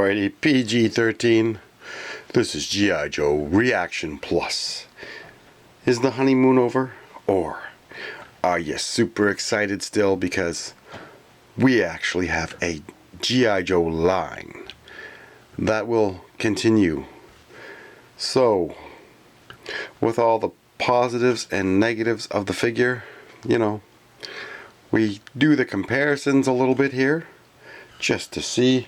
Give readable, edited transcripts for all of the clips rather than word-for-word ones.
Alrighty, PG-13. This is G.I. Joe Reaction Plus. Is the honeymoon over? Or are you super excited still because we actually have a G.I. Joe line that will continue? So, with all the positives and negatives of the figure, you know, we do the comparisons a little bit here just to see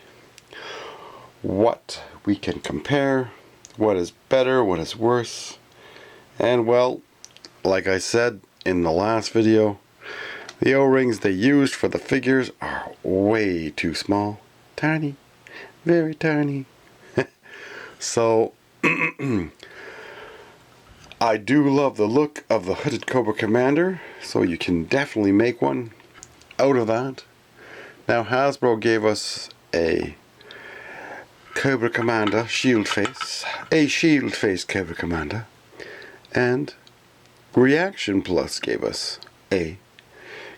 what we can compare, what is better, what is worse. And well, like I said in the last video, the O-rings they used for the figures are way too small. Tiny, very tiny. So I do love the look of the hooded Cobra Commander, so you can definitely make one out of that. Now Hasbro gave us a Cobra Commander shield face, a shield face Cobra Commander, and Reaction Plus gave us a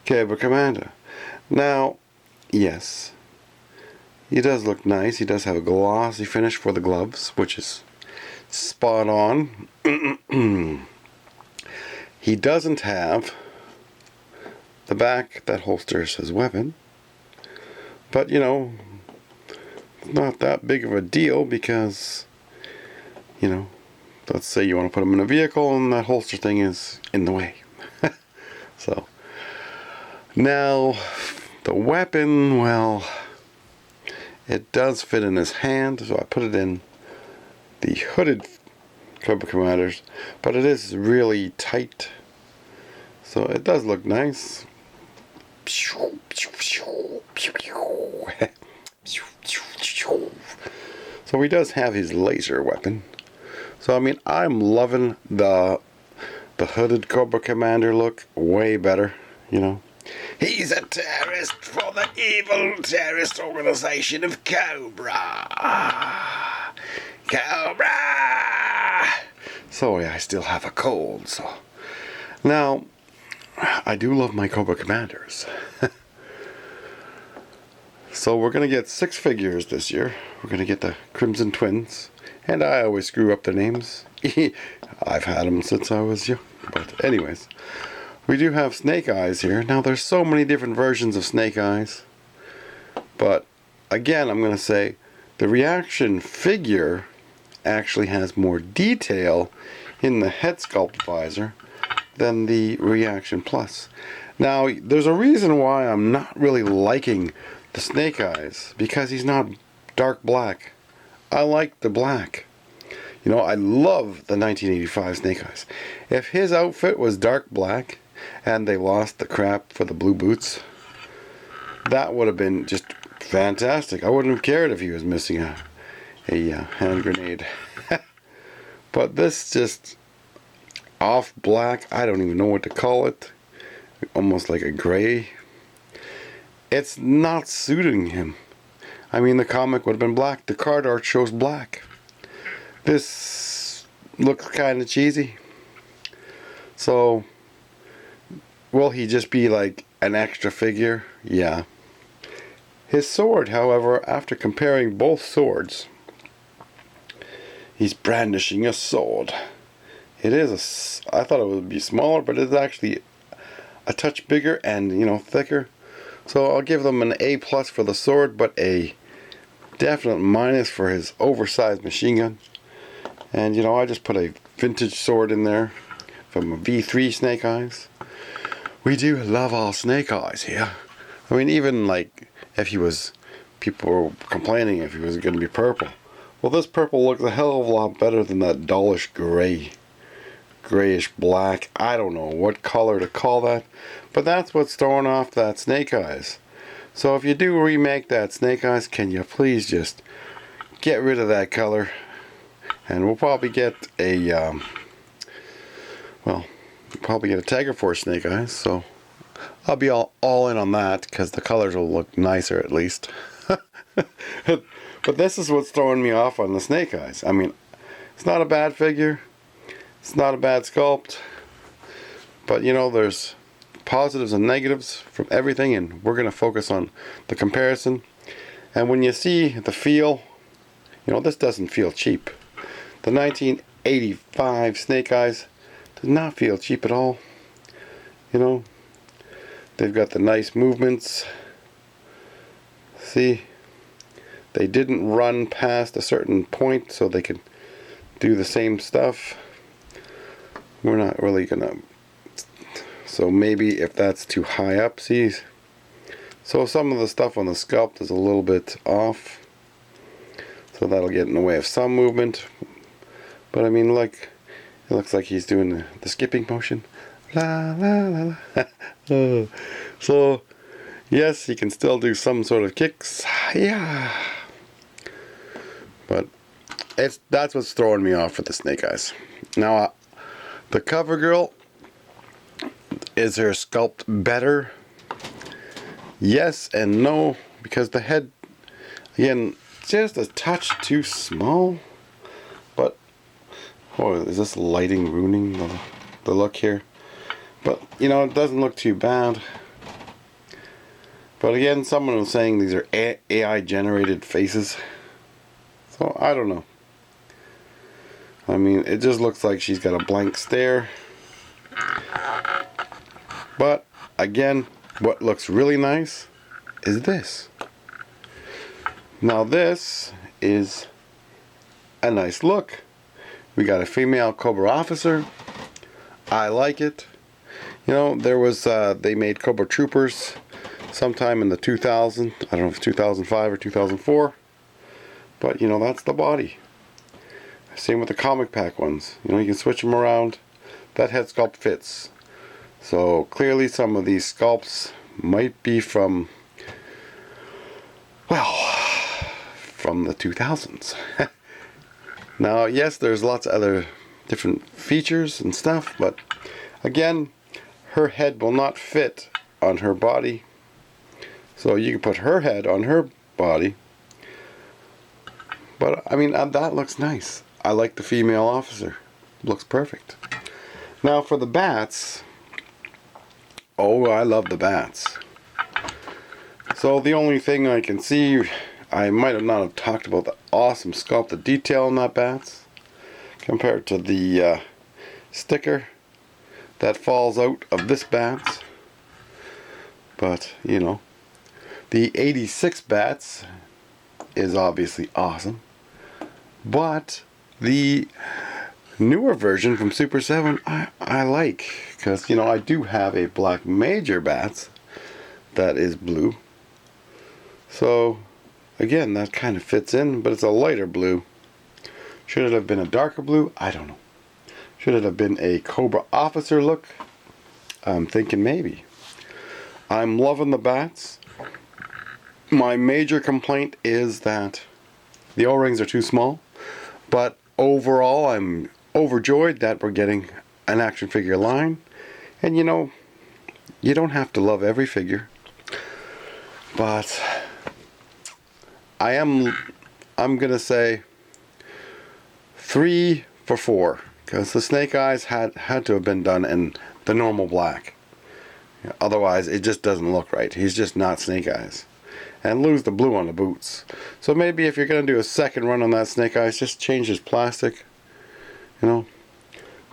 Cobra Commander. Now, yes, he does look nice. He does have a glossy finish for the gloves, which is spot on. He doesn't have the back that holsters his weapon, but you know, not that big of a deal because, you know, let's say you want to put them in a vehicle and that holster thing is in the way. So now the weapon, well, it does fit in his hand, so I put it in the hooded Cobra Commanders, but it is really tight, so it does look nice. So he does have his laser weapon. So I mean, I'm loving the hooded Cobra Commander look way better, you know. He's a terrorist for the evil terrorist organization of Cobra. Cobra! Sorry, I still have a cold, so. Now, I do love my Cobra Commanders. So we're going to get 6 figures this year. We're going to get the Crimson Twins. And I always screw up their names. I've had them since I was young. But anyways, we do have Snake Eyes here. Now there's so many different versions of Snake Eyes. But again, I'm going to say the Reaction figure actually has more detail in the head sculpt visor than the Reaction Plus. Now, there's a reason why I'm not really liking the Snake Eyes, because he's not dark black. I like the black. You know, I love the 1985 Snake Eyes. If his outfit was dark black and they lost the crap for the blue boots, that would have been just fantastic. I wouldn't have cared if he was missing a hand grenade. But this just off black, I don't even know what to call it. Almost like a gray. It's not suiting him. I mean, the comic would have been black. The card art shows black. This looks kind of cheesy. So, will he just be like an extra figure? Yeah. His sword, however, after comparing both swords, he's brandishing a sword. It is I thought it would be smaller, but it's actually a touch bigger and, you know, thicker. So I'll give them an A+ for the sword, but a definite minus for his oversized machine gun. And you know, I just put a vintage sword in there from a V3 Snake Eyes. We do love our Snake Eyes here. I mean, even like if he was, people were complaining if he was going to be purple. Well, this purple looks a hell of a lot better than that dullish gray, grayish black. I don't know what color to call that, but that's what's throwing off that Snake Eyes. So if you do remake that Snake Eyes, can you please just get rid of that color? And we'll probably get a, well, probably get a Tiger Force Snake Eyes. So I'll be all in on that because the colors will look nicer at least. But this is what's throwing me off on the Snake Eyes. I mean, it's not a bad figure. It's not a bad sculpt. But you know, there's positives and negatives from everything, and we're going to focus on the comparison. And when you see the feel You know, this doesn't feel cheap. The 1985 Snake Eyes does not feel cheap at all. You know, they've got the nice movements. See, they didn't run past a certain point so they could do the same stuff. We're not really gonna, so maybe if that's too high up, see, so some of the stuff on the sculpt is a little bit off, so that'll get in the way of some movement. But I mean, like, it looks like he's doing the skipping motion, la la la la. So yes, he can still do some sort of kicks, yeah, but that's what's throwing me off with the Snake Eyes. Now, the Covergirl, is her sculpt better? Yes and no, because the head, again, just a touch too small. But, oh, is this lighting ruining the look here? But, you know, it doesn't look too bad. But again, someone was saying these are AI generated faces. So, I don't know. I mean, it just looks like she's got a blank stare. But, again, what looks really nice is this. Now this is a nice look. We got a female Cobra officer. I like it. You know, there was, they made Cobra Troopers sometime in the 2000, I don't know if it's 2005 or 2004. But, you know, that's the body. Same with the comic pack ones. You know, you can switch them around. That head sculpt fits. So clearly some of these sculpts might be from, well, from the 2000s. Now, yes, there's lots of other different features and stuff, but again, her head will not fit on her body. So you can put her head on her body. But, I mean, that looks nice. I like the female officer. Looks perfect. Now for the bats. Oh, I love the bats. So the only thing I can see, I might have not have talked about the awesome sculpt, the detail on that bats, compared to the sticker that falls out of this bats. But, you know, the 86 bats is obviously awesome. But the newer version from Super 7 I like, because, you know, I do have a black major bats that is blue. So again, that kind of fits in, but it's a lighter blue. Should it have been a darker blue? I don't know. Should it have been a Cobra officer look? I'm thinking maybe. I'm loving the bats. My major complaint is that the O-rings are too small, but overall I'm overjoyed that we're getting an action figure line. And you know, you don't have to love every figure, but I'm gonna say 3 for 4, because the Snake Eyes had to have been done in the normal black. Otherwise it just doesn't look right. He's just not Snake Eyes. And lose the blue on the boots. So maybe if you're going to do a second run on that Snake Eyes, just change his plastic. You know.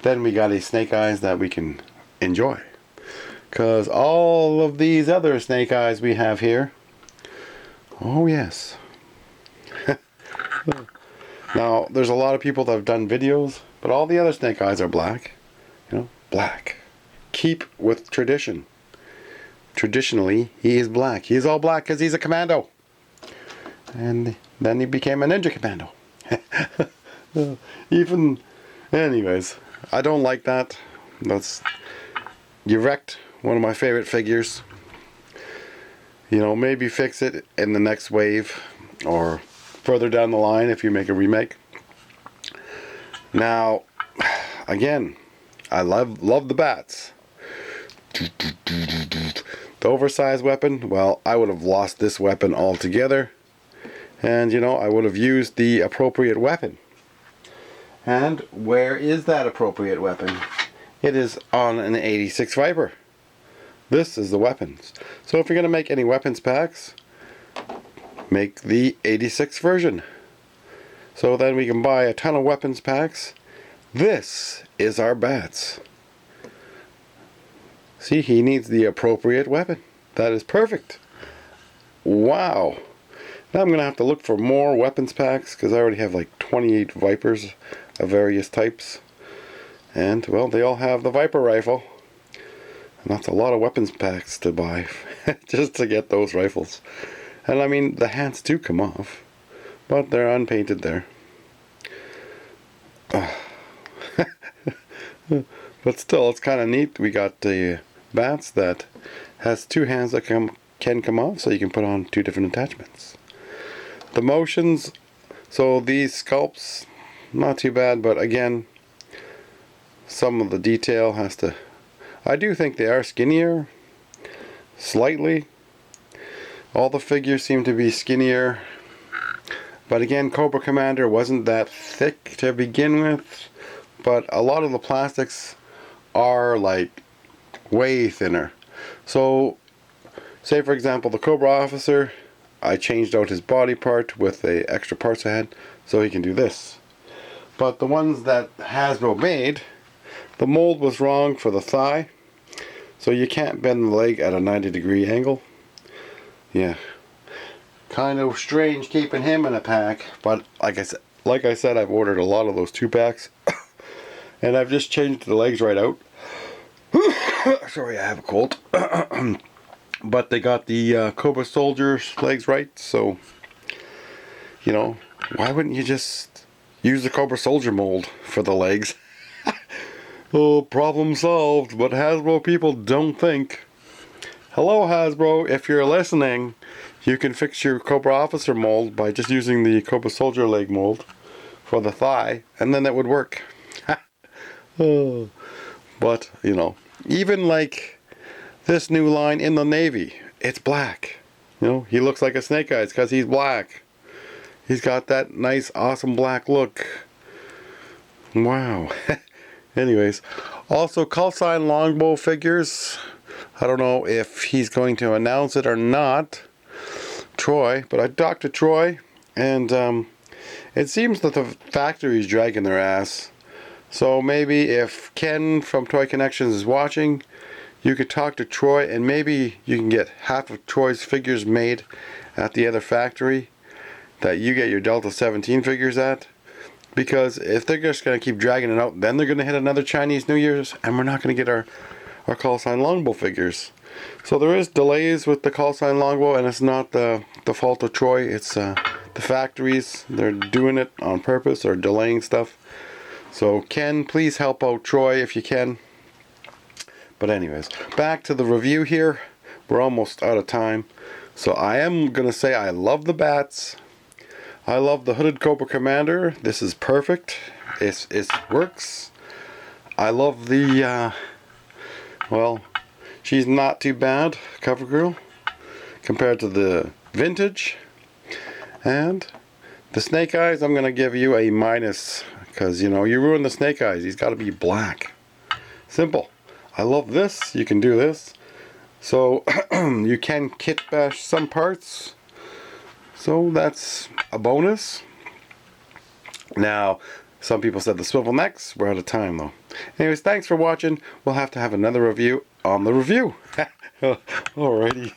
Then we got a Snake Eyes that we can enjoy. Because all of these other Snake Eyes we have here. Oh yes. Now, there's a lot of people that have done videos. But all the other Snake Eyes are black. You know. Black. Keep with tradition. Traditionally, he is black. He is all black because he's a commando. And then he became a ninja commando. Anyways, I don't like that. You wrecked one of my favorite figures. You know, maybe fix it in the next wave or further down the line if you make a remake. Now, again, I love the bats. The oversized weapon, well, I would have lost this weapon altogether. And, you know, I would have used the appropriate weapon. And where is that appropriate weapon? It is on an 86 Viper. This is the weapons. So if you're going to make any weapons packs, make the 86 version. So then we can buy a ton of weapons packs. This is our bats. See, he needs the appropriate weapon. That is perfect. Wow. Now I'm going to have to look for more weapons packs because I already have like 28 Vipers of various types. And, well, they all have the Viper rifle. And that's a lot of weapons packs to buy just to get those rifles. And I mean, the hats do come off, but they're unpainted there. But still, it's kind of neat. We got the bats that has two hands that can come off, so you can put on two different attachments. The motions, so these sculpts, not too bad, but again, some of the detail has to, I do think they are skinnier, slightly. All the figures seem to be skinnier, but again, Cobra Commander wasn't that thick to begin with, but a lot of the plastics are like way thinner. So, say for example, the Cobra Officer, I changed out his body part with the extra parts I had, so he can do this. But the ones that Hasbro made, the mold was wrong for the thigh, so you can't bend the leg at a 90-degree angle. Yeah, kind of strange keeping him in a pack, but like I said, I've ordered a lot of those 2-packs, and I've just changed the legs right out. Sorry, I have a cold. But they got the Cobra Soldier's legs right, so, you know, why wouldn't you just use the Cobra Soldier mold for the legs? Oh, problem solved, but Hasbro people don't think. Hello Hasbro, if you're listening, you can fix your Cobra Officer mold by just using the Cobra Soldier leg mold for the thigh, and then it would work. Oh. But, you know, even like this new line in the Navy, it's black. You know, he looks like a Snake Eyes because he's black. He's got that nice, awesome black look. Wow. Anyways, also call sign longbow figures. I don't know if he's going to announce it or not, Troy, but I talked to Troy, and it seems that the factory's dragging their ass. So maybe if Ken from Toy Connections is watching, you could talk to Troy, and maybe you can get half of Troy's figures made at the other factory that you get your Delta 17 figures at. Because if they're just going to keep dragging it out, then they're going to hit another Chinese New Year's, and we're not going to get our call sign longbow figures. So there is delays with the call sign longbow, and it's not the fault of Troy. It's the factories. They're doing it on purpose or delaying stuff. So Ken, please help out Troy if you can. But anyways, back to the review here. We're almost out of time. So I am going to say I love the bats. I love the hooded Cobra Commander. This is perfect. It works. I love the, well, she's not too bad, Covergirl, compared to the vintage. And the Snake Eyes, I'm going to give you a minus, because, you know, you ruined the Snake Eyes. He's got to be black. Simple. I love this. You can do this. So, you can kit bash some parts. So that's a bonus. Now, some people said the swivel necks. We're out of time though. Anyways, thanks for watching. We'll have to have another review on the review. Alrighty.